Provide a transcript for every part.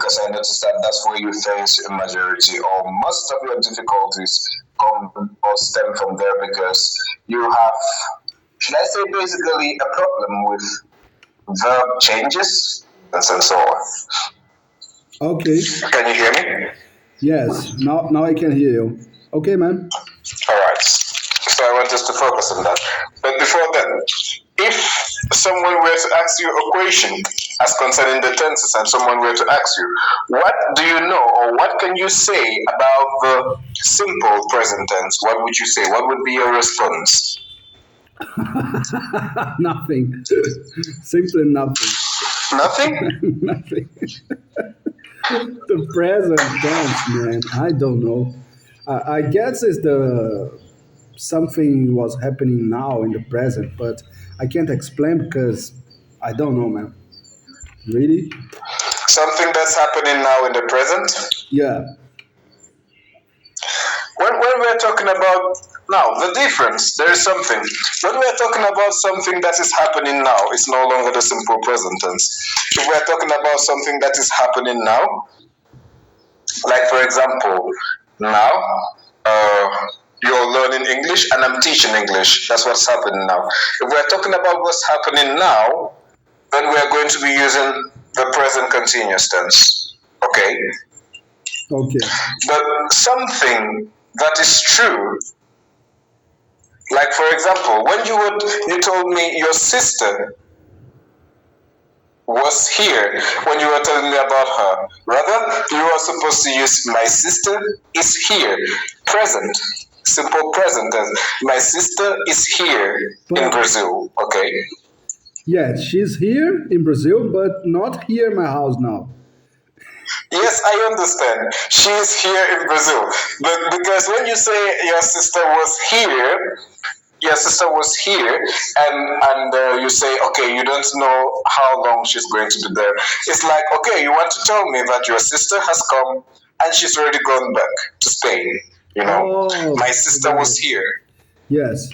because I noticed that that's where you face a majority or most of your difficulties come or stem from there because you have, should I say, basically a problem with verb changes and so on. Okay. Can you hear me? Yes. Now I can hear you. Okay, man. All right. So I want us to focus on that. But before then, if someone were to ask you a question as concerning the tenses and someone were to ask you, what do you know or what can you say about the simple present tense? What would you say? What would be your response? Nothing. Simply nothing. Nothing? Nothing. The present tense, man. I don't know. I guess it's the something was happening now in the present, but I can't explain because I don't know, man. Really? Something that's happening now in the present? Yeah. When we're talking about now, the difference, there is something. When we're talking about something that is happening now, it's no longer the simple present tense. If we're talking about something that is happening now, like for example, now you're learning English and I'm teaching English. That's what's happening now. If we're talking about what's happening now, then we're going to be using the present continuous tense. Okay? Okay. But something that is true, like for example, when you told me your sister was here when you were telling me about her. Rather, you are supposed to use my sister is here. Present. Simple present tense. My sister is here in But Brazil. Okay? yeah, she's here in Brazil, but not here in my house now. Yes, I understand. She is here in Brazil. But because when you say your sister was here, and you say, okay, you don't know how long she's going to be there. It's like, okay, you want to tell me that your sister has come and she's already gone back to Spain. You know, Oh, my I sister got was it. here. Yes.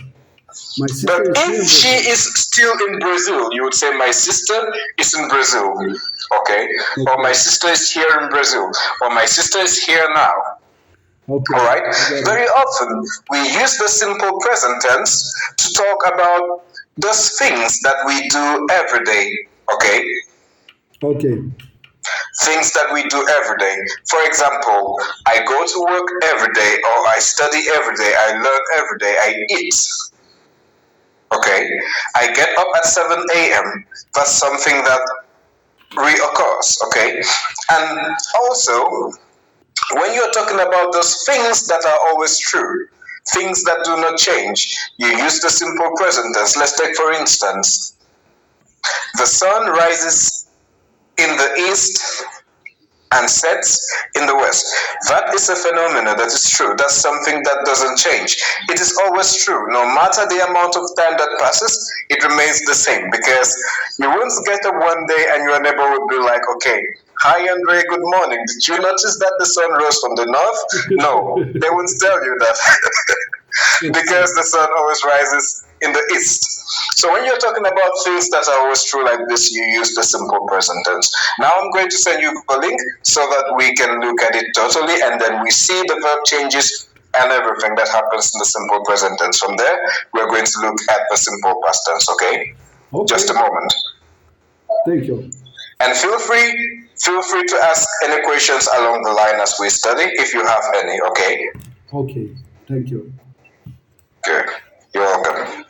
My But sister is here if in she Brazil. is still in Brazil, you would say, my sister is in Brazil. Okay? Or my Okay. sister is here in Brazil. Or my sister is here now. Okay. All right. I got it. Very often we use the simple present tense to talk about those things that we do every day. Okay, Okay. things that we do every day. For example, I go to work every day, or I study every day, I learn every day, I eat. Okay, I get up at 7 a.m. That's something that reoccurs. Okay, and also when you're talking about those things that are always true, things that do not change, you use the simple present tense. Let's take, for instance, the sun rises in the east and sets in the west. That is a phenomenon that is true. That's something that doesn't change. It is always true. No matter the amount of time that passes, it remains the same because you won't get up one day and your neighbor would be like, okay, hi Andre, good morning. Did you notice that the sun rose from the north? No, they won't tell you that. Because the sun always rises in the east. So when you're talking about things that are always true like this, you use the simple present tense. Now I'm going to send you a link so that we can look at it totally and then we see the verb changes and everything that happens in the simple present tense. From there, we're going to look at the simple past tense, okay? Just a Okay. moment. Thank you. And feel free to ask any questions along the line as we study if you have any, okay? Okay. Thank you. Good. You're welcome.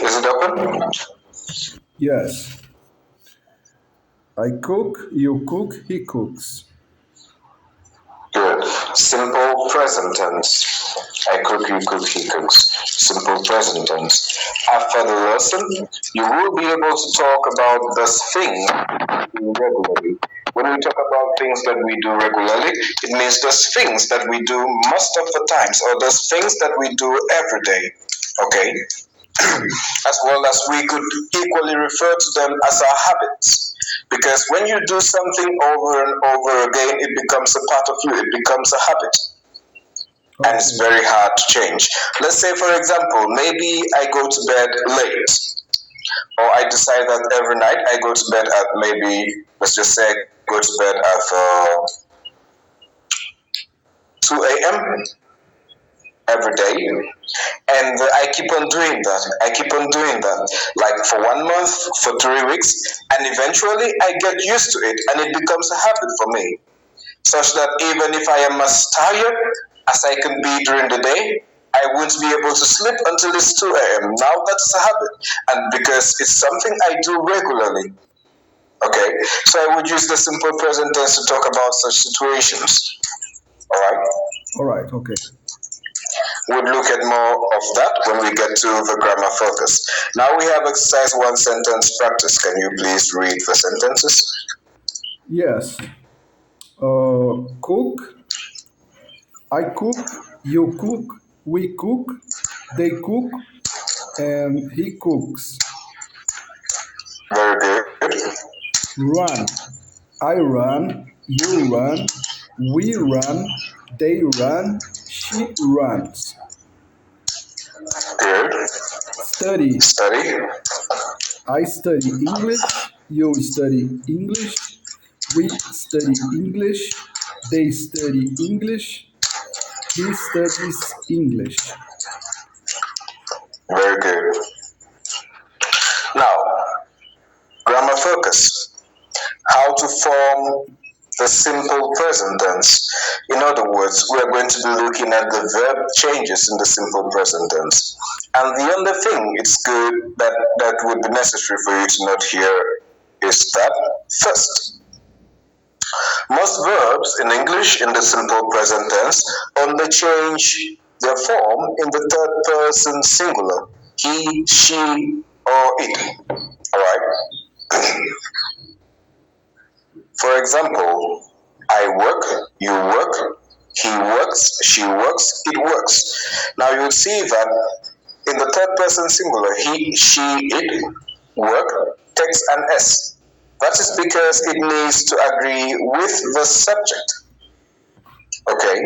Is it open? Yes. I cook, you cook, he cooks. Good. Simple present tense. I cook, you cook, he cooks. Simple present tense. After the lesson, you will be able to talk about this thing regularly. When we talk about things that we do regularly, it means those things that we do most of the times, or those things that we do every day. Okay? As well as we could equally refer to them as our habits. Because when you do something over and over again, it becomes a part of you, it becomes a habit. and it's Okay. very hard to change. Let's say, for example, maybe I go to bed late, or I decide that every night I go to bed at maybe, let's just say I go to bed at 2 a.m. every day, and I keep on doing that. I keep on doing that, like for 1 month, for 3 weeks, and eventually I get used to it, and it becomes a habit for me, such that even if I am as tired as I can be during the day, I won't be able to sleep until it's 2 a.m. Now that's a habit, and because it's something I do regularly. Okay, so I would use the simple present tense to talk about such situations. All right, All right. Okay. we'll look at more of that when we get to the grammar focus. Now we have exercise one sentence practice. Can you please read the sentences? Yes. Cook. I cook. You cook. We cook. They cook, and he cooks. Very good. Run. I run. You run. We run. They run. She runs. Good. Study. Study. I study English. You study English. We study English. They study English. He studies English. Very good. Now, grammar focus. How to form the simple present tense. In other words, we are going to be looking at the verb changes in the simple present tense. And the only thing it's good that would be necessary for you to note here is that first, most verbs in English in the simple present tense only change their form in the third person singular. He, she, or it. Alright? For example, I work, you work, he works, she works, it works. Now you'll see that in the third person singular, he, she, it, work takes an S. That is because it needs to agree with the subject. Okay?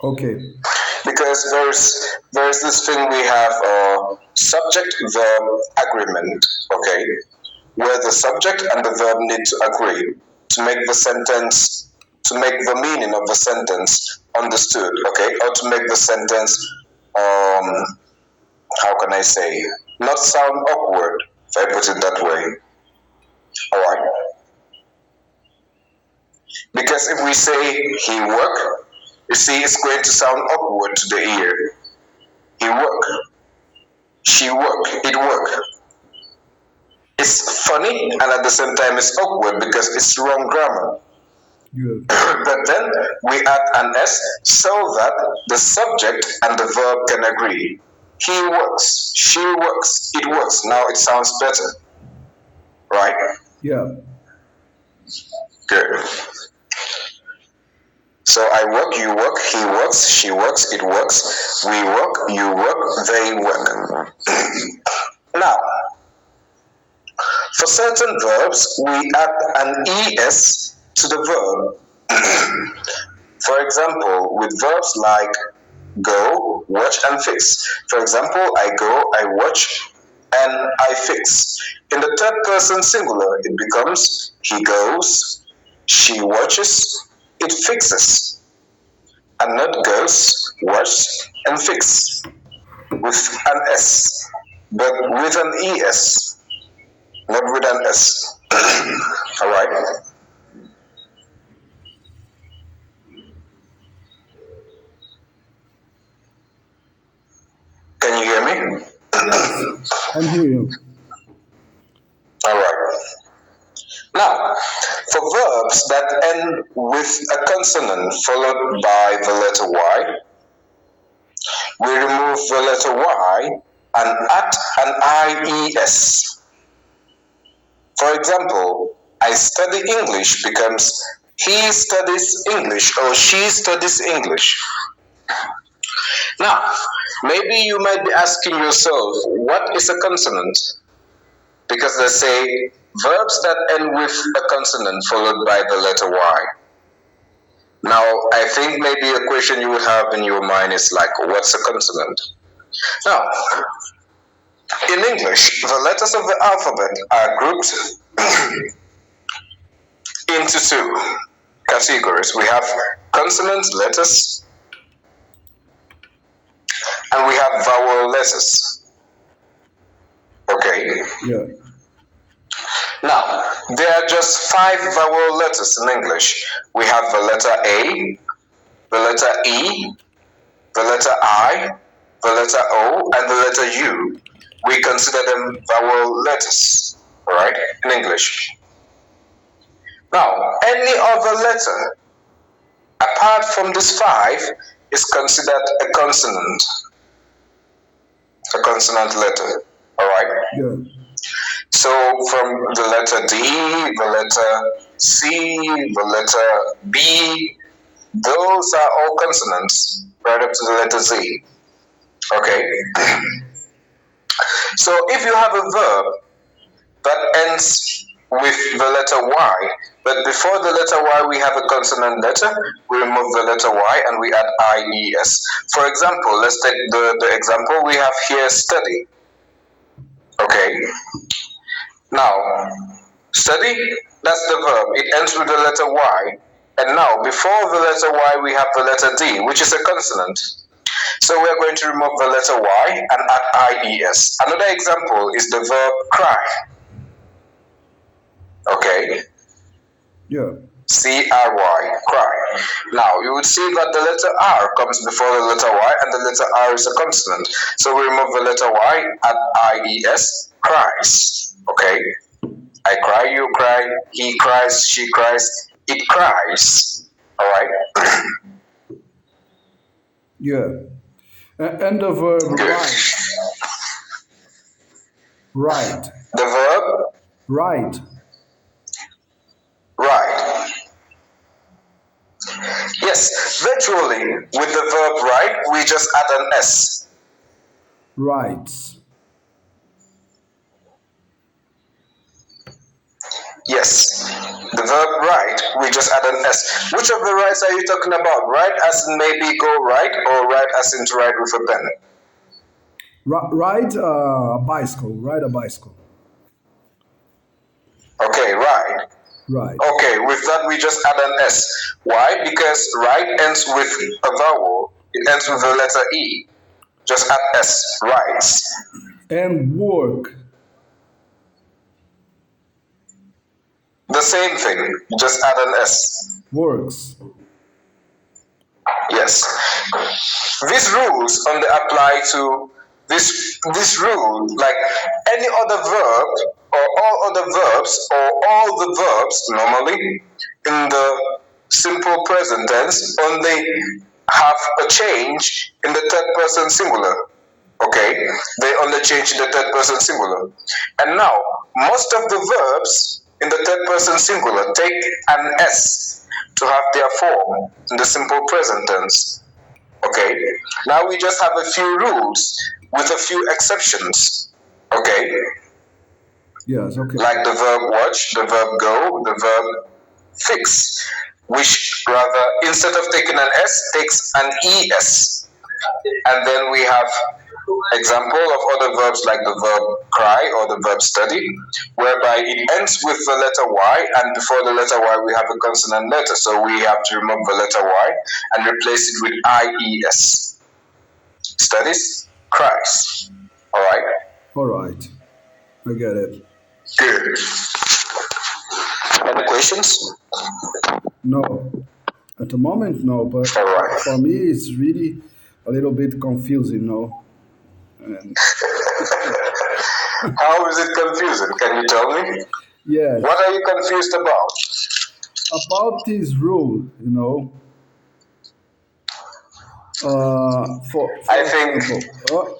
Okay. Because there's this thing we have subject verb agreement, okay? Where the subject and the verb need to agree to make the sentence, to make the meaning of the sentence understood, okay? Or to make the sentence, how can I say, not sound awkward, if I put it that way. Alright? Because if we say he work, you see, it's going to sound awkward to the ear. He work, she work, it work. It's funny and at the same time it's awkward because it's wrong grammar. Good. But then we add an S so that the subject and the verb can agree. He works, she works, it works. Now it sounds better, right? Yeah. Good. So I work, you work, he works, she works, it works. We work, you work, they work. Now, for certain verbs, we add an ES to the verb. For example, with verbs like go, watch, and fix. For example, I go, I watch, and I fix. In the third person singular, it becomes he goes, she watches, it fixes. And not goes, watch, and fix. With an S, but with an ES, not with an S. Alright? Can you hear me? Yes. I'm hearing you. Alright. Now, for verbs that end with a consonant followed by the letter Y, we remove the letter Y and add an IES. For example, I study English becomes he studies English or she studies English. Now, maybe you might be asking yourself, what is a consonant? Because they say verbs that end with a consonant followed by the letter Y. Now, I think maybe a question you would have in your mind is like, what's a consonant? Now, in English, the letters of the alphabet are grouped into two categories. We have consonant letters and we have vowel letters. Okay. Yeah. Now, there are just five vowel letters in English. We have the letter A, the letter E, the letter I, the letter O, and the letter U. We consider them vowel letters, alright, in English. Now, any other letter apart from these five is considered a consonant letter, alright? Yeah. So from the letter D, the letter C, the letter B, those are all consonants right up to the letter Z. Okay? So if you have a verb that ends with the letter Y, but before the letter Y we have a consonant letter, we remove the letter Y and we add IES. For example, let's take the example we have here, study. Okay? Now, study, that's the verb. It ends with the letter Y. And now, before the letter Y, we have the letter D, which is a consonant. So we are going to remove the letter Y and add IES. Another example is the verb cry. Okay? Yeah. C-R-Y, cry. Now, you would see that the letter R comes before the letter Y, and the letter R is a consonant. So we remove the letter Y, add IES, cries. Okay? I cry, you cry, he cries, she cries, it cries. Alright? Yeah. And the verb Good. right. The verb Right. right. Yes, virtually, with the verb right, we just add an S. Right. Yes, the verb right, we just add an S. Which of the rights are you talking about? Right as in maybe go right, or right as in to ride with a pen? Ride a bicycle. Ride a bicycle. Okay, right. Right. Okay, with that we just add an S. Why? Because right ends with a vowel. It ends with the letter E. Just add S. Rights. And work. The same thing. Just add an S. Works. Yes. These rules only apply to this rule, like any other verb or all other verbs or all the verbs normally in the simple present tense only have a change in the third person singular. Okay? They only change in the third person singular. And now, most of the verbs in the third person singular take an S to have their form in the simple present tense. Okay? Now we just have a few rules with a few exceptions. Okay? Yes. Okay. Like the verb watch, the verb go, the verb fix, which rather, instead of taking an S, takes an ES. And then we have example of other verbs like the verb cry or the verb study, whereby it ends with the letter Y, and before the letter Y we have a consonant letter, so we have to remove the letter Y and replace it with IES. Studies, cries. Alright? All right. I get it. Good. Any questions? No. At the moment, no. But All right. for me, it's really a little bit confusing, no. And How is it confusing? Can you tell me? yes, What are you confused about? about this rule, for I think. example,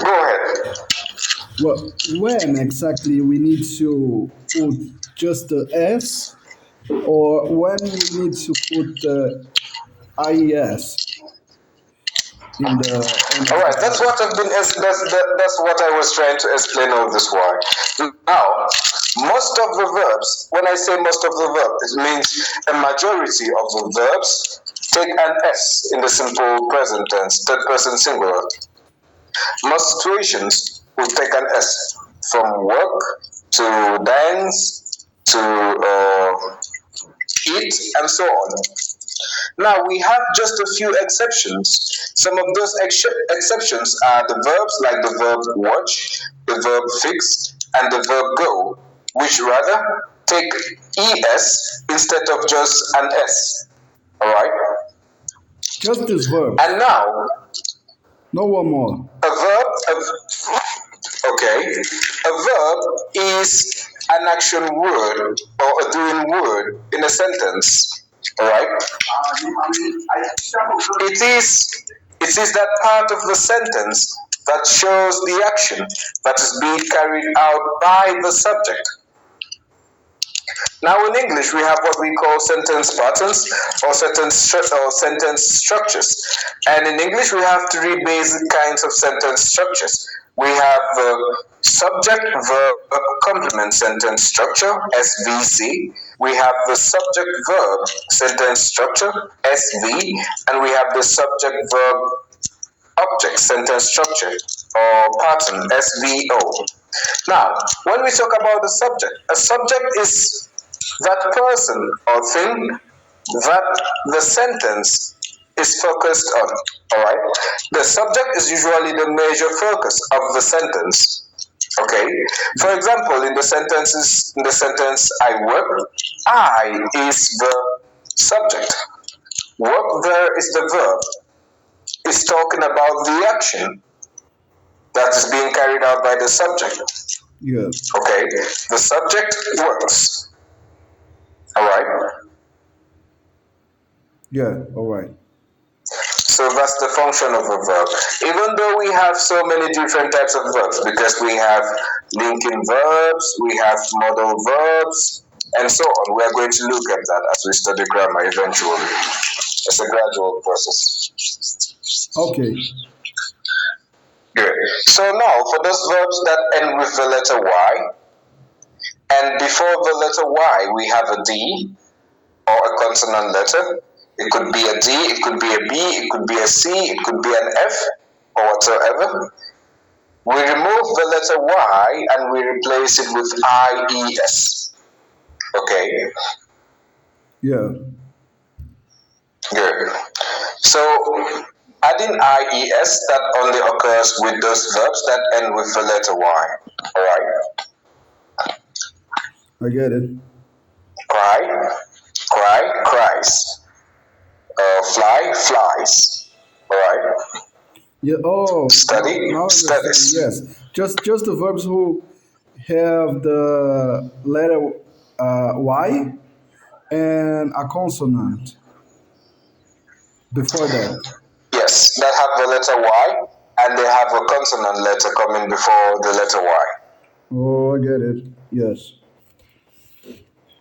Go ahead. well, when exactly we need to put just the S, or when we need to put the IES in the All right, that's what I've been. That's what I was trying to explain all this while. Now, Most of the verbs, when I say most of the verb, it means a majority of the verbs take an S in the simple present tense, third person singular. Most situations will take an S, from work to dance to eat and so on. Now we have just a few exceptions. Some of those exceptions are the verbs like the verb watch, the verb fix, and the verb go, which rather take es instead of just an s. Alright? Just these verbs. And now No one more. a verb okay. A verb is an action word or a doing word in a sentence. Alright? It is that part of the sentence that shows the action that is being carried out by the subject. Now in English we have what we call sentence patterns or sentence structures. And in English we have three basic kinds of sentence structures. We have the subject verb complement sentence structure SVC. We have the subject verb sentence structure SV, and we have the subject verb object sentence structure or pattern SVO. Now, when we talk about the subject, a subject is that person or thing that the sentence is focused on. Alright? The subject is usually the major focus of the sentence. Okay? For example, in the sentence I work, I is the subject. Work there is the verb. It's talking about the action that is being carried out by the subject. Yeah. Okay? The subject works. Alright? Yeah. All right. So that's the function of a verb. Even though we have so many different types of verbs, because we have linking verbs, we have modal verbs, and so on. We are going to look at that as we study grammar eventually. It's a gradual process. Okay. Good. So now, for those verbs that end with the letter Y, and before the letter Y, we have a D or a consonant letter. It could be a D, it could be a B, it could be a C, it could be an F, or whatsoever. We remove the letter Y and we replace it with IES. Okay? Yeah. Good. So, adding IES, that only occurs with those verbs that end with the letter Y. Alright? I get it. Cry, cries. Fly, flies. Alright? Yeah. Oh. Study, Now I understand. studies. Yes. Just the verbs who have the letter Y and a consonant before that. Yes, that have the letter Y and they have a consonant letter coming before the letter Y. Oh, I get it. Yes.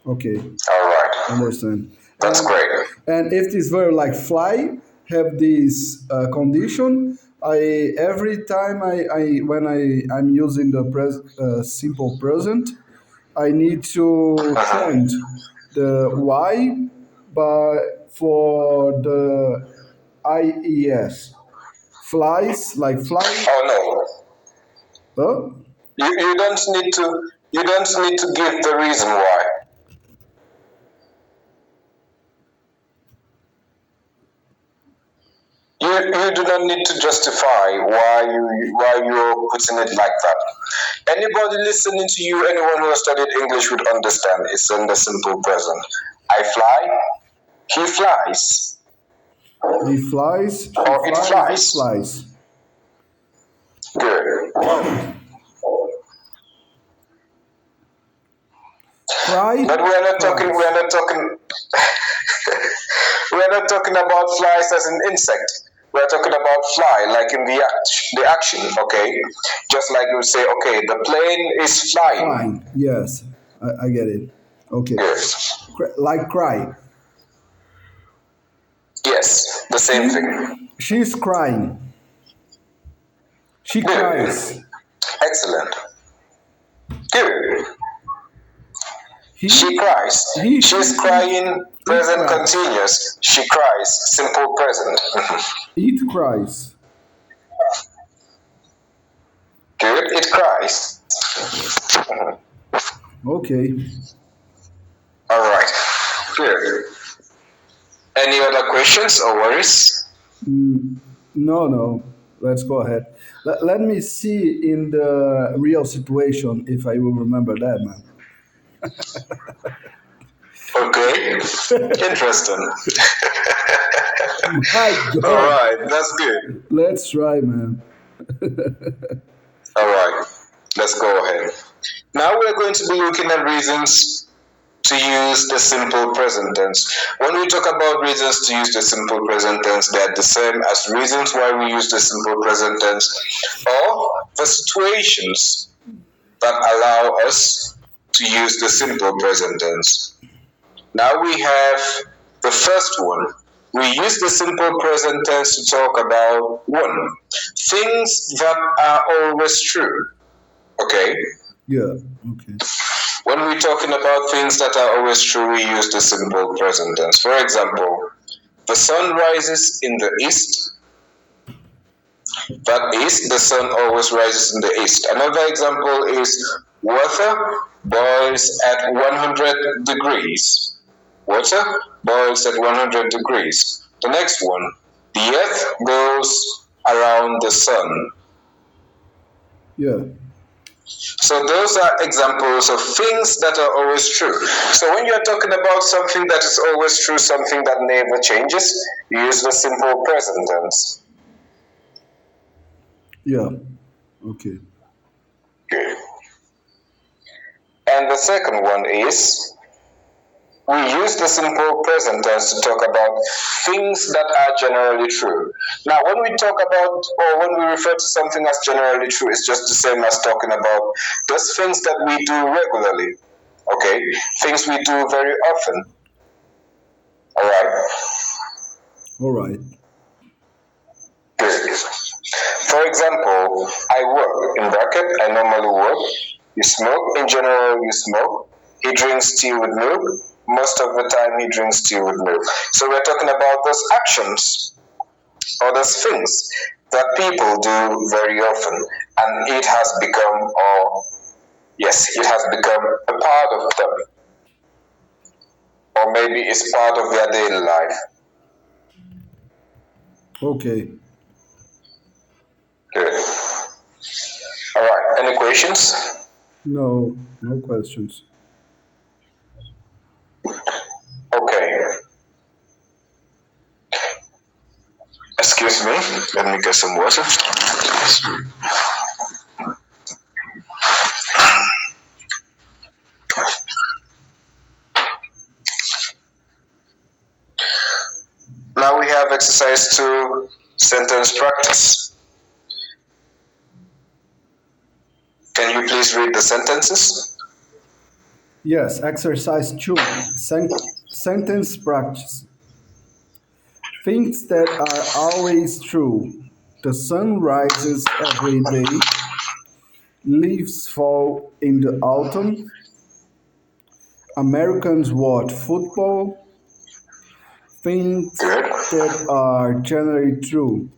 Okay. Alright. Understand. That's And great. and if this verb like fly have this condition, I every time I when I'm using the simple present, I need to Uh-huh. change the y by for the ies flies like fly. Oh no. Oh, You don't need to give the reason why. You do not need to justify why you're putting it like that. Anybody listening to you, anyone who has studied English would understand. It's in the simple present. I fly, he flies, he flies, she or it flies, it flies. flies. Good. Cry, But we are not talking. We cries. are not talking. We are not talking about flies as an insect. We are talking about fly, like in the action. Okay, just like you say, okay, the plane is flying. Fine. Yes, I get it. Okay. Yes, Like cry. yes, the same thing. She's crying. She Good, cries. excellent. Good. She He, cries. he, She's she, it, crying. it Present cries. continuous. She cries. Simple present. It cries. Good. It cries. Okay. All right. Good. Any other questions or worries? Mm, no, no. Let's go ahead. Let me see in the real situation if I will remember that, man. Okay. Interesting. My All God. right. That's good. Let's try, man. All right. Let's go ahead. Now we're going to be looking at reasons to use the simple present tense. When we talk about reasons to use the simple present tense, they are the same as reasons why we use the simple present tense, or the situations that allow us to use the simple present tense. Now we have the first one. We use the simple present tense to talk about one, things that are always true. Okay? Yeah. Okay. When we're talking about things that are always true, we use the simple present tense. For example, the sun rises in the east. That is, the sun always rises in the east. Another example is water boils at 100 degrees. Water boils at 100 degrees. The next one, the earth goes around the sun. Yeah. So those are examples of things that are always true. So when you're talking about something that is always true, something that never changes, you use the simple present tense. Yeah. Okay. Good. And the second one is we use the simple present tense to talk about things that are generally true. Now, when we talk about or when we refer to something as generally true, it's just the same as talking about those things that we do regularly. Okay? Things we do very often. All right? All right. Good. For example, I work in bracket, I normally work. You smoke, in general, you smoke. He drinks tea with milk. Most of the time, he drinks tea with milk. So, we're talking about those actions or those things that people do very often, and it has become, or yes, it has become a part of them, or maybe it's part of their daily life. Okay. Good. All right, any questions? No. No questions. Okay. Excuse me, let me get some water. Now we have exercise 2, sentence practice. Can you please read the sentences? Yes. Exercise 2. Sentence practice. Things that are always true. The sun rises every day. Leaves fall in the autumn. Americans watch football. Things Good. that are generally true.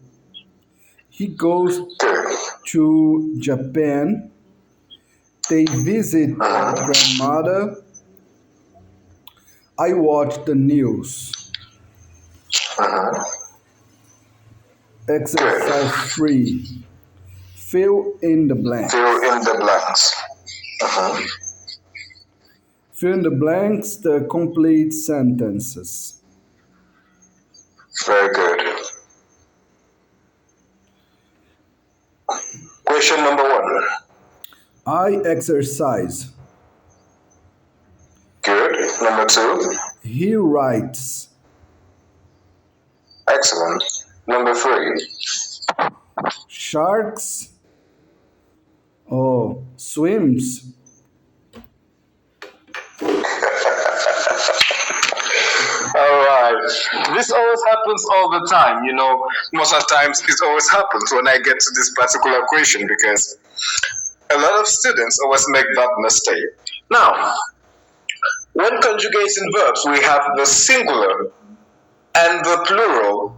He goes Good. to Japan. They visit their grandmother. I watch the news. Uh-huh. Exercise Good. 3. Fill in the Fill blanks. in the blanks. Uh-huh. Fill in the blanks, the complete sentences. Very good. Question number 1. I exercise. Good. Number 2. He writes. Excellent. Number 3. Sharks. Oh, swims. All right. This always happens all the time. Most of the times it always happens when I get to this particular question because a lot of students always make that mistake. Now, When conjugating verbs, we have the singular and the plural.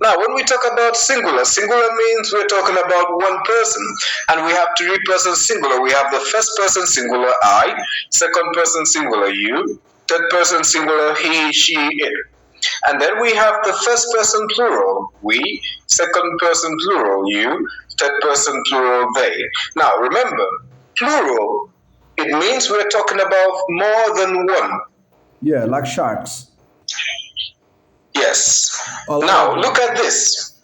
Now, when we talk about singular, singular means we're talking about one person, and we have three persons singular. We have the first person singular I, second person singular you, third person singular he, she, it. And then we have the first person plural we, second person plural you, third person plural they. Now, remember, plural, it means we're talking about more than one. Yeah, like sharks. Yes. A lot Now, of look them. at this.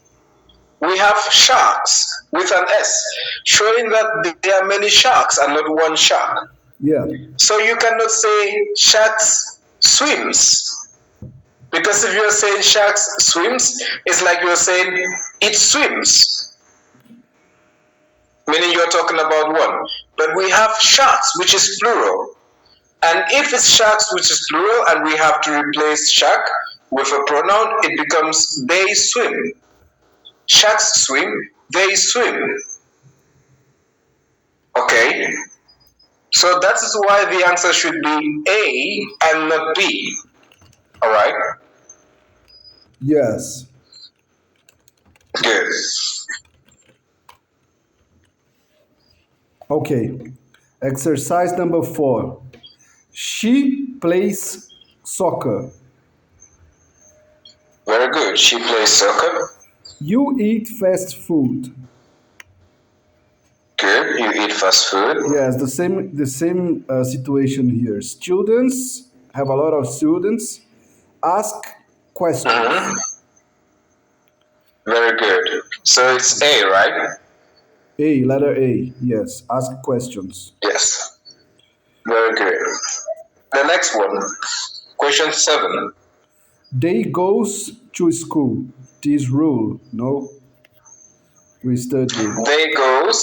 We have sharks with an S, showing that there are many sharks and not one shark. Yeah. So you cannot say sharks swims. Because if you're saying sharks swims, it's like you're saying it swims, meaning you're talking about one. But we have sharks, which is plural. And if it's sharks, which is plural, and we have to replace shark with a pronoun, it becomes they swim. Sharks swim, they swim. Okay? So that is why the answer should be A and not B. Alright? Yes. Good. Okay. Exercise number 4. She plays soccer. Very good. She plays soccer. You eat fast food. Good. You eat fast food. Yes, the same situation here. Students have a lot of students ask questions. Mhm. Very good. So it's A, right? A, letter A. Yes, ask questions. Yes. Very good. The next one. Question 7. They goes to school. This rule, no, we study They goes.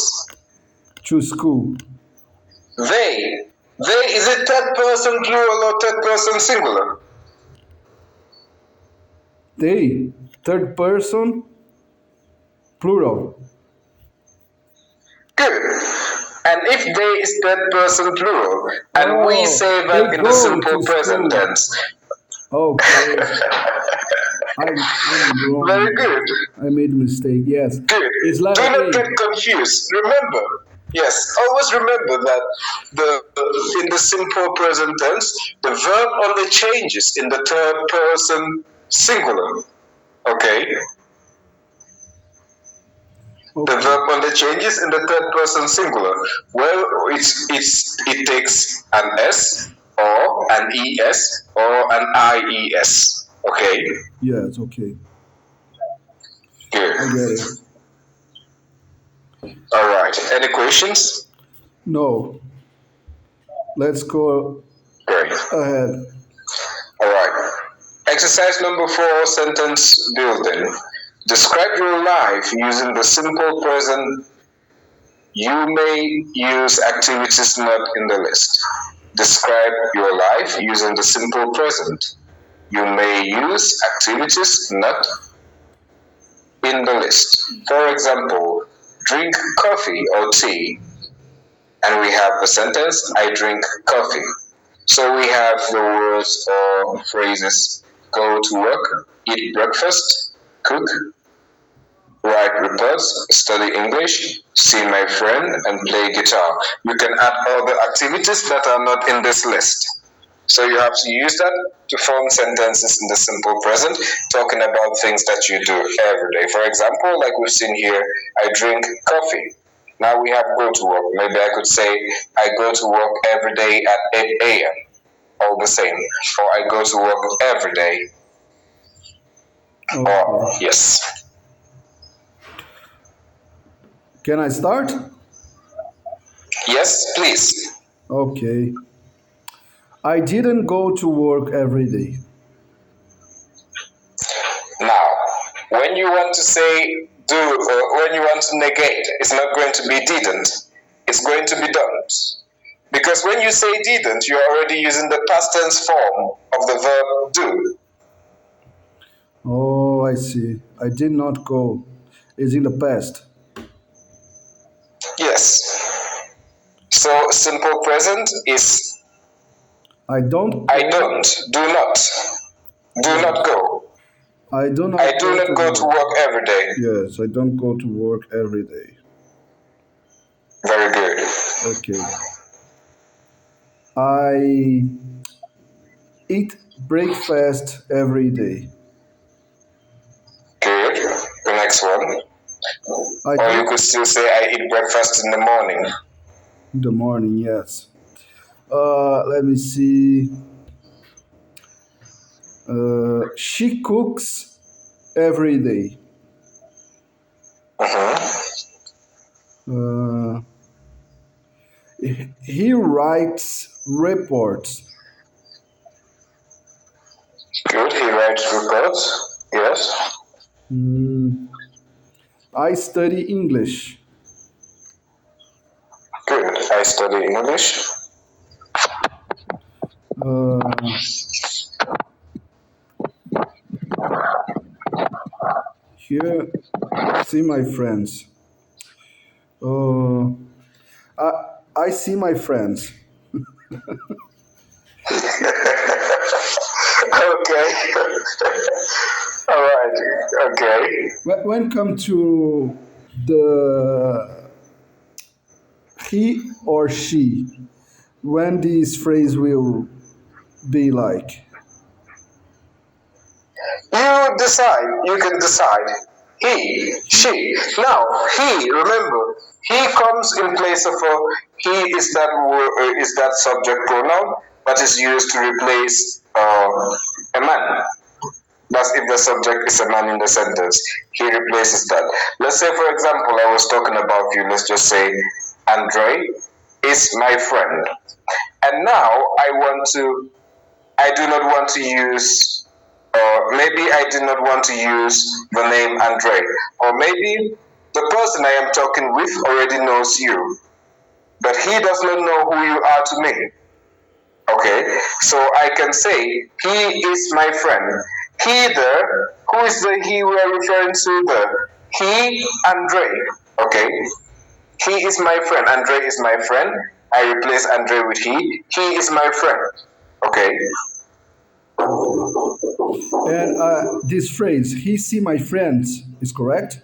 to school. They. They is it third person plural or third person singular? They, third person, plural. Good. And if they is third person plural, and we Oh, say they that in the go simple to present school. tense. Okay, I'm Very wrong. good. I made a mistake. Yes, Good. it's Do letter not get A. confused. Remember, yes, always remember that in the simple present tense, the verb only changes in the third person singular. Okay? The Okay. verb only changes in the third person singular. Well, it takes an S or an ES or an IES. Okay? Yes. Okay. Good. I get it. Alright. Any questions? No. Let's go Great. ahead. Alright. Exercise number 4, sentence building. Describe your life using the simple present. You may use activities not in the list. Describe your life using the simple present. You may use activities not in the list. For example, drink coffee or tea. And we have the sentence, I drink coffee. So we have the words or phrases go to work, eat breakfast, cook, write reports, study English, see my friend, and play guitar. You can add all the activities that are not in this list. So you have to use that to form sentences in the simple present, talking about things that you do every day. For example, like we've seen here, I drink coffee. Now we have go to work. Maybe I could say, I go to work every day at 8 a.m. All the same. Or I go to work every day. Okay. Or, yes. Can I start? Yes, please. Okay. I didn't go to work every day. Now, when you want to say do or when you want to negate, it's not going to be didn't. It's going to be don't. Because when you say didn't, you're already using the past tense form of the verb do. Oh, I see. I did not go. It's in the past. Yes. So simple present is I don't I go. don't. Do not. Do not Yes. go. I do I not do go to not go to work. work every day. Yes, I don't go to work every day. Very good. Okay. I eat breakfast every day. Good. The next one. I Or you drink could still say I eat breakfast in the morning. in the morning, yes. Let me see. She cooks every day. Mm-hmm. Uh, he writes reports. Good. He writes reports. Yes. Mm, I study English. Good. I study English. Uh, here, see my friends. Uh, I, I see my friends. Okay. All right. Okay. When come to the he or she, when this phrase will be like, You decide. You can decide. He, she. Now, he. Remember, he comes in place of a. He is that is that subject pronoun that is used to replace a man. That's if the subject is a man in the sentence. He replaces that. Let's say, for example, I was talking about you. Let's just say, Andre is my friend, and now I do not want to use, or maybe I do not want to use the name Andre, or maybe the person I am talking with already knows you, but he does not know who you are to me. Okay, so I can say he is my friend. He there, who is the he we are referring to there? He, Andre. Okay, he is my friend. Andre is my friend. I replace Andre with he. He is my friend. Okay, okay. And this phrase, he see my friends, is correct?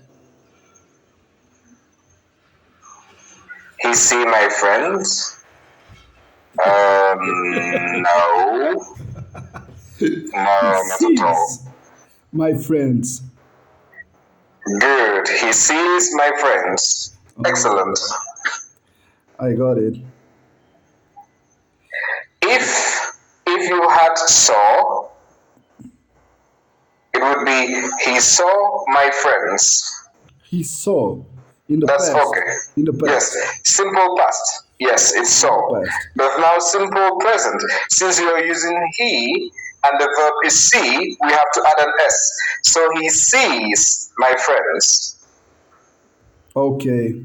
he see my friends. No, He no, not at all. sees my friends. Good. He sees my friends. Oh, Excellent. I got it. If you had saw, it would be he saw my friends. He saw in the That's past. okay. In the Yes. past. Simple past. Yes, it's In the saw. past. But now simple present. Since you are using he and the verb is see, we have to add an s. So he sees my friends. Okay,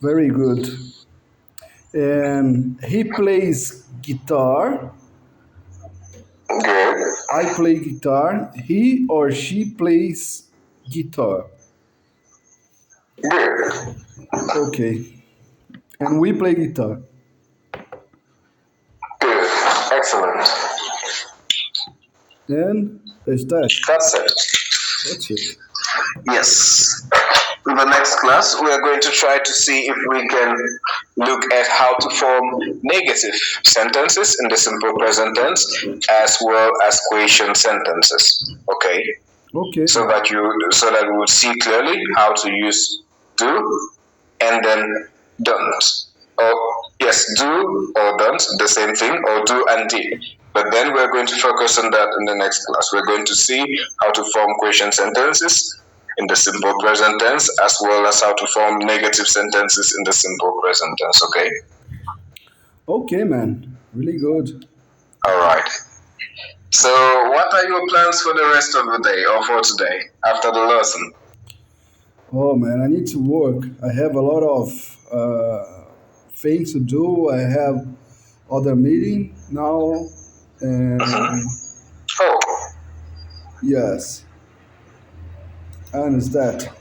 very good. And he plays guitar. Good. I play guitar. He or she plays guitar. Good. Okay. And we play guitar. Good. Excellent. And that's that. That's it. That's it. Yes. In the next class, we are going to try to see if we can look at how to form negative sentences in the simple present tense as well as question sentences. Okay? Okay. So that we would see clearly how to use do and then don't. Or yes, do or don't, the same thing, or do and did. But then we're going to focus on that in the next class. We're going to see how to form question sentences in the simple present tense as well as how to form negative sentences in the simple present tense. Okay? Okay, man. Really good. All right. So, what are your plans for the rest of the day or for today after the lesson? Oh, man. I need to work. I have a lot of things to do. I have other meeting now. And Oh, yes, and it's that.